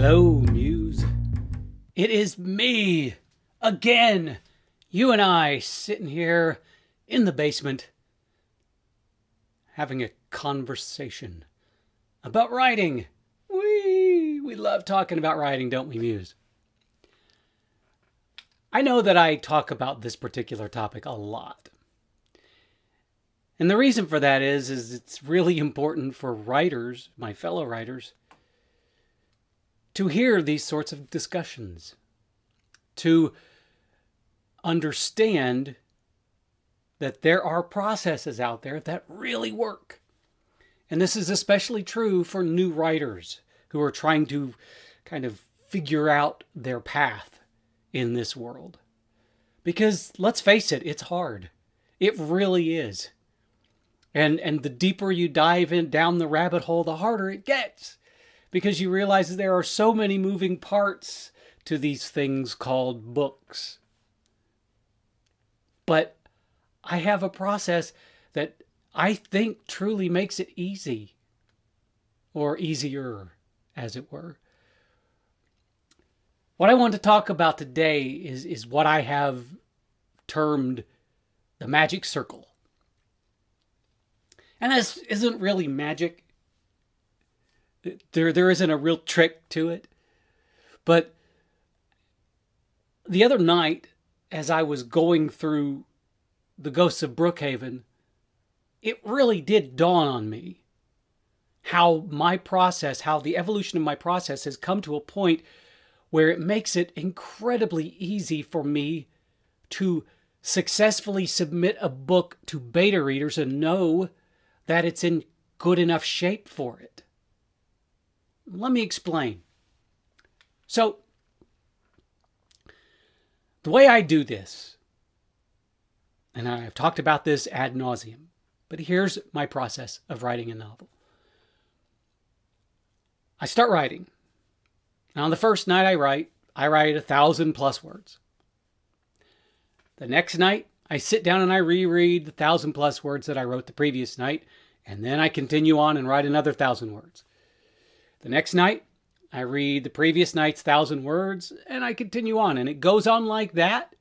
Hello, Muse. It is me again. You and I sitting here in the basement having a conversation about writing. We love talking about writing, don't we, Muse? I know that I talk about this particular topic a lot. And the reason for that is it's really important for writers, my fellow writers, to hear these sorts of discussions, to understand that there are processes out there that really work. And this is especially true for new writers who are trying to kind of figure out their path in this world. Because let's face it, it's hard. It really is. And the deeper you dive in down the rabbit hole, the harder it gets. Because you realize there are so many moving parts to these things called books. But I have a process that I think truly makes it easy. Or easier, as it were. What I want to talk about today is what I have termed the magic circle. And this isn't really magic. There isn't a real trick to it. But the other night, as I was going through The Ghosts of Brookhaven, it really did dawn on me how my process, how the evolution of my process has come to a point where it makes it incredibly easy for me to successfully submit a book to beta readers and know that it's in good enough shape for it. Let me explain. So, the way I do this, and I've talked about this ad nauseum, but here's my process of writing a novel. I start writing. And on the first night I write 1,000+ words. The next night, I sit down and I reread the 1,000+ words that I wrote the previous night, and then I continue on and write another 1,000 words. The next night, I read the previous night's 1,000 words, and I continue on. And it goes on like that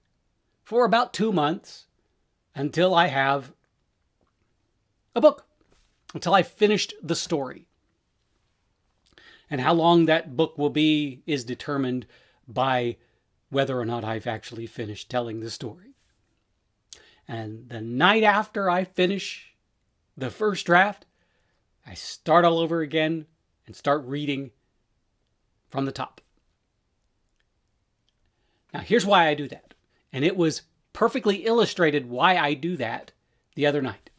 for about 2 months until I have a book, until I've finished the story. And how long that book will be is determined by whether or not I've actually finished telling the story. And the night after I finish the first draft, I start all over again and start reading from the top. Now, here's why I do that. And it was perfectly illustrated why I do that the other night.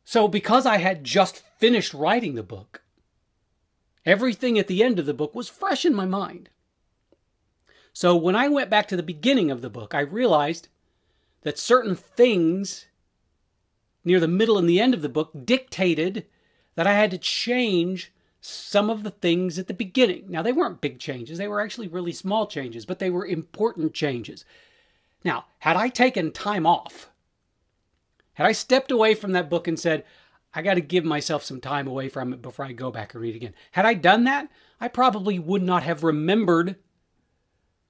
So, because I had just finished writing the book, everything at the end of the book was fresh in my mind. So, when I went back to the beginning of the book, I realized that certain things near the middle and the end of the book dictated that I had to change some of the things at the beginning. Now, they weren't big changes. They were actually really small changes, but they were important changes. Now, had I taken time off, had I stepped away from that book and said, I got to give myself some time away from it before I go back and read again. Had I done that, I probably would not have remembered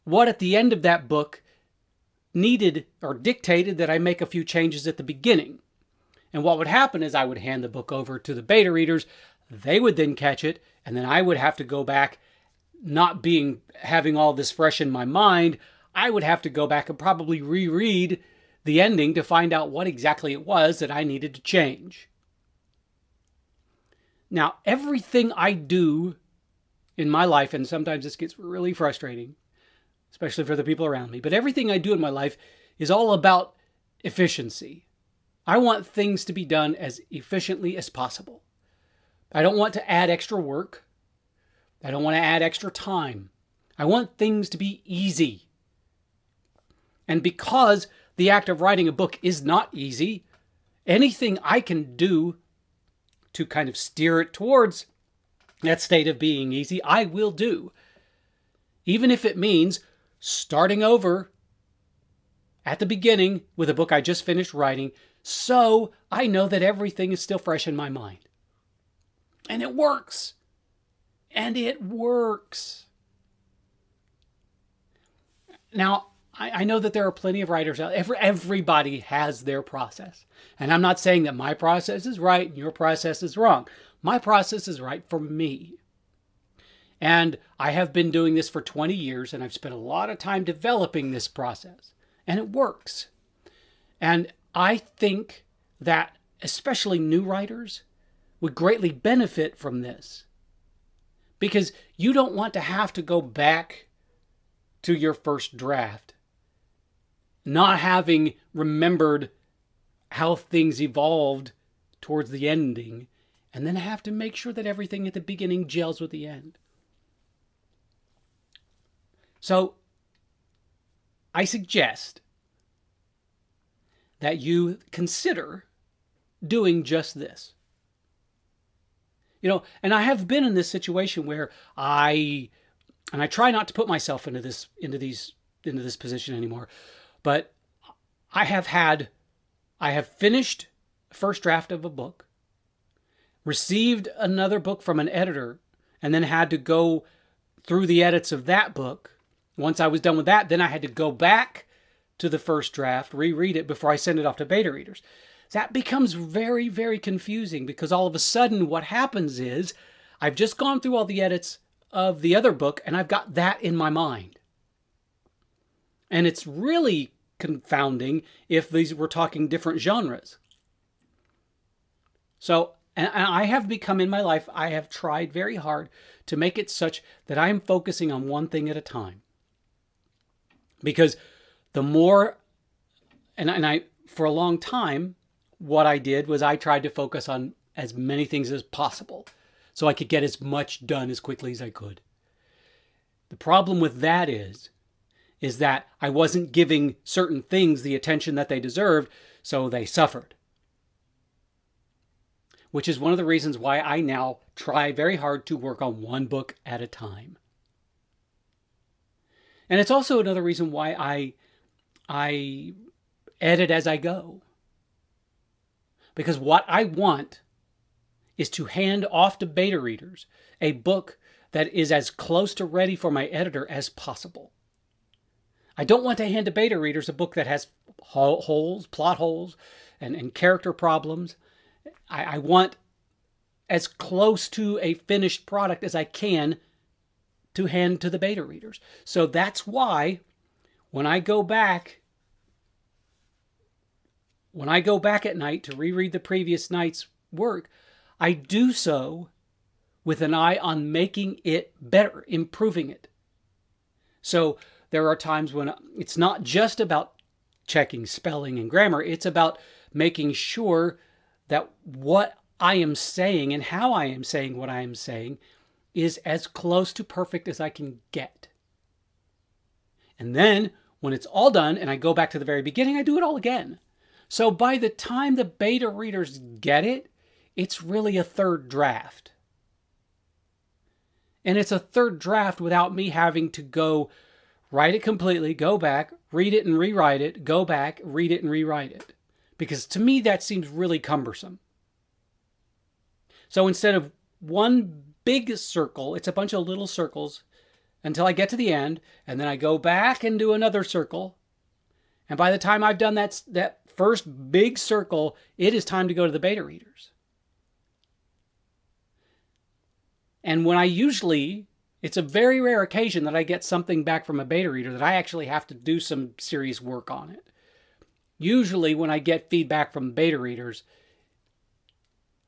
what at the end of that book needed or dictated that I make a few changes at the beginning. And what would happen is I would hand the book over to the beta readers. They would then catch it, and then I would have to go back, having all this fresh in my mind. I would have to go back and probably reread the ending to find out what exactly it was that I needed to change. Now, everything I do in my life, and sometimes this gets really frustrating, especially for the people around me, but everything I do in my life is all about efficiency. I want things to be done as efficiently as possible. I don't want to add extra work. I don't want to add extra time. I want things to be easy. And because the act of writing a book is not easy, anything I can do to kind of steer it towards that state of being easy, I will do. Even if it means starting over at the beginning with a book I just finished writing, so I know that everything is still fresh in my mind. And it works. And it works. Now, I know that there are plenty of writers out there. Everybody has their process. And I'm not saying that my process is right and your process is wrong. My process is right for me. And I have been doing this for 20 years, and I've spent a lot of time developing this process. And it works. And I think that especially new writers would greatly benefit from this. Because you don't want to have to go back to your first draft, not having remembered how things evolved towards the ending, and then have to make sure that everything at the beginning gels with the end. So, I suggest that you consider doing just this. You know, and I have been in this situation where I try not to put myself into this position anymore, but I have finished first draft of a book, received another book from an editor, and then had to go through the edits of that book. Once I was done with that, then I had to go back to the first draft, reread it before I send it off to beta readers. That becomes very, very confusing because all of a sudden what happens is I've just gone through all the edits of the other book and I've got that in my mind. And it's really confounding if we're talking different genres. So, and I have become in my life, I have tried very hard to make it such that I am focusing on one thing at a time. Because the more, and I, for a long time, what I did was I tried to focus on as many things as possible so I could get as much done as quickly as I could. The problem with that is that I wasn't giving certain things the attention that they deserved, so they suffered. Which is one of the reasons why I now try very hard to work on one book at a time. And it's also another reason why I edit as I go. Because what I want is to hand off to beta readers a book that is as close to ready for my editor as possible. I don't want to hand to beta readers a book that has holes, plot holes, and character problems. I want as close to a finished product as I can to hand to the beta readers. So that's why when I go back at night to reread the previous night's work, I do so with an eye on making it better, improving it. So there are times when it's not just about checking spelling and grammar, it's about making sure that what I am saying and how I am saying what I am saying is as close to perfect as I can get. And then when it's all done and I go back to the very beginning, I do it all again. So by the time the beta readers get it, it's really a third draft. And it's a third draft without me having to go write it completely, go back, read it and rewrite it, go back, read it and rewrite it. Because to me, that seems really cumbersome. So instead of one big circle, it's a bunch of little circles until I get to the end, and then I go back and do another circle. And by the time I've done that first big circle, it is time to go to the beta readers. And when it's a very rare occasion that I get something back from a beta reader that I actually have to do some serious work on it. Usually when I get feedback from beta readers,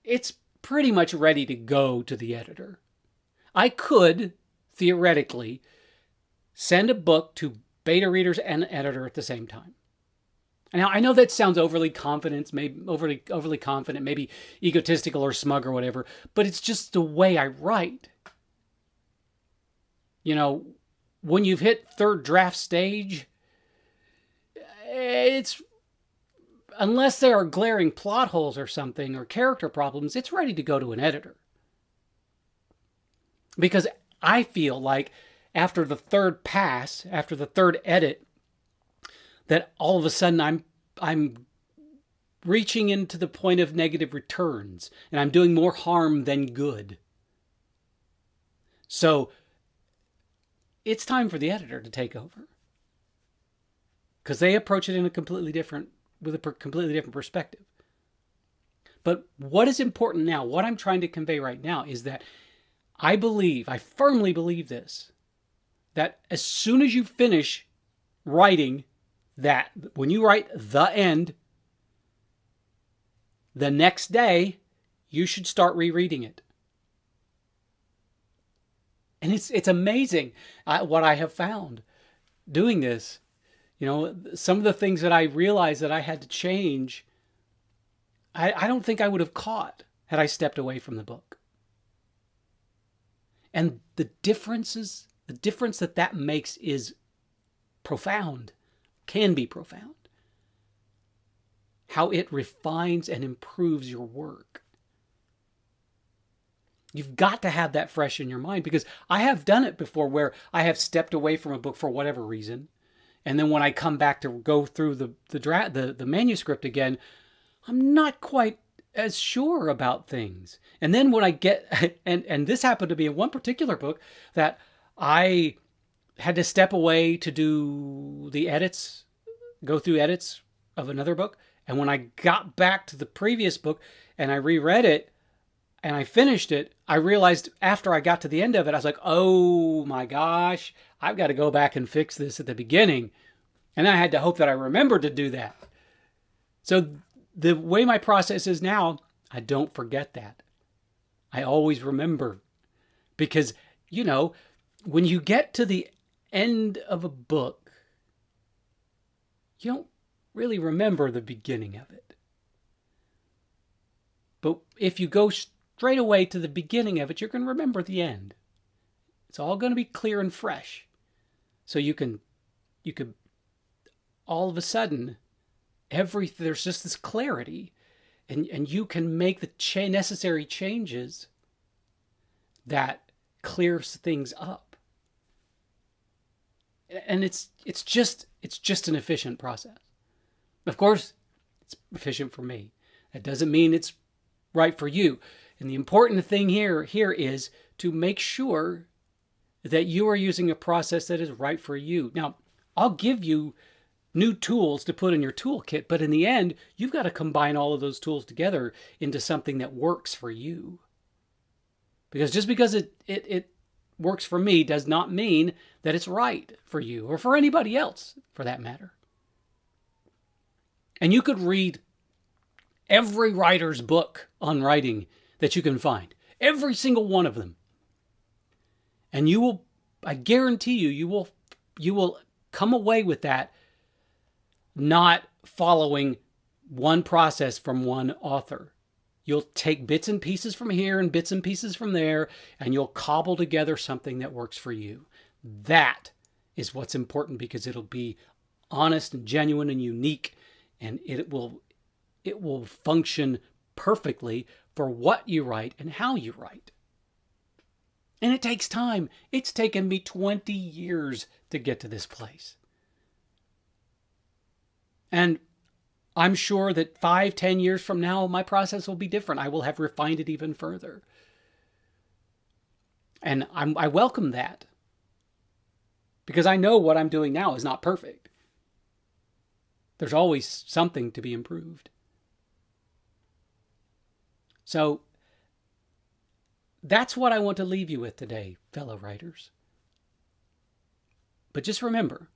it's pretty much ready to go to the editor. I could, theoretically, send a book to beta readers and editor at the same time. Now, I know that sounds overly confident, maybe overly confident, maybe egotistical or smug or whatever, but it's just the way I write. You know, when you've hit third draft stage, unless there are glaring plot holes or something or character problems, it's ready to go to an editor. Because I feel like after the third pass, after the third edit, that all of a sudden I'm reaching into the point of negative returns and I'm doing more harm than good. So it's time for the editor to take over, because they approach it in a completely different, with a completely different perspective. But what is important now, what I'm trying to convey right now, is that I firmly believe this, that as soon as you finish writing that, when you write the end, the next day, you should start rereading it. And it's amazing what I have found doing this. You know, some of the things that I realized that I had to change, I don't think I would have caught had I stepped away from the book. And the difference that makes is profound, can be profound. How it refines and improves your work. You've got to have that fresh in your mind, because I have done it before where I have stepped away from a book for whatever reason. And then when I come back to go through the manuscript again, I'm not quite as sure about things. And then when I get, and this happened to be in one particular book that I had to step away to do the edits, go through edits of another book. And when I got back to the previous book and I reread it and I finished it, I realized after I got to the end of it, I was like, oh my gosh, I've got to go back and fix this at the beginning. And I had to hope that I remembered to do that. So the way my process is now, I don't forget that. I always remember. Because, you know, when you get to the end of a book, you don't really remember the beginning of it. But if you go straight away to the beginning of it, you're going to remember the end. It's all going to be clear and fresh. So you can all of a sudden, there's just this clarity, and you can make the necessary changes that clears things up. And it's just an efficient process. Of course, it's efficient for me. That doesn't mean it's right for you. And the important thing here is to make sure that you are using a process that is right for you. Now, I'll give you new tools to put in your toolkit, but in the end, you've got to combine all of those tools together into something that works for you. Because just because it works for me does not mean that it's right for you or for anybody else, for that matter. And you could read every writer's book on writing that you can find, every single one of them. And you will, I guarantee you will come away with that not following one process from one author. You'll take bits and pieces from here and bits and pieces from there, and you'll cobble together something that works for you. That is what's important, because it'll be honest and genuine and unique, and it will function perfectly for what you write and how you write. And it takes time. It's taken me 20 years to get to this place. And I'm sure that 5-10 years from now, my process will be different. I will have refined it even further. And I welcome that, because I know what I'm doing now is not perfect. There's always something to be improved. So that's what I want to leave you with today, fellow writers. But just remember,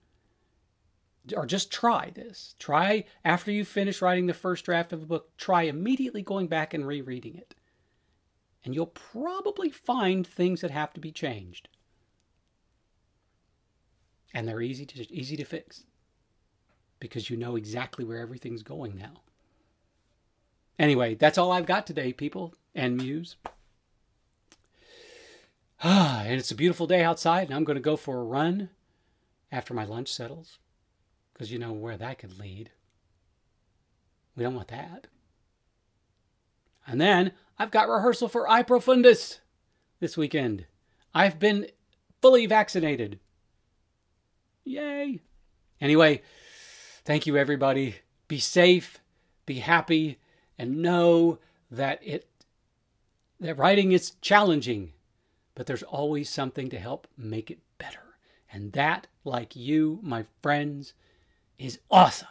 or just try this. Try, after you finish writing the first draft of a book, try immediately going back and rereading it. And you'll probably find things that have to be changed. And they're easy to fix, because you know exactly where everything's going now. Anyway, that's all I've got today, people and Muse. And it's a beautiful day outside, and I'm going to go for a run after my lunch settles, because you know where that could lead. We don't want that. And then I've got rehearsal for I Profundus this weekend. I've been fully vaccinated. Yay. Anyway, thank you, everybody. Be safe, be happy, and know that writing is challenging, but there's always something to help make it better. And that, like you, my friends, is awesome.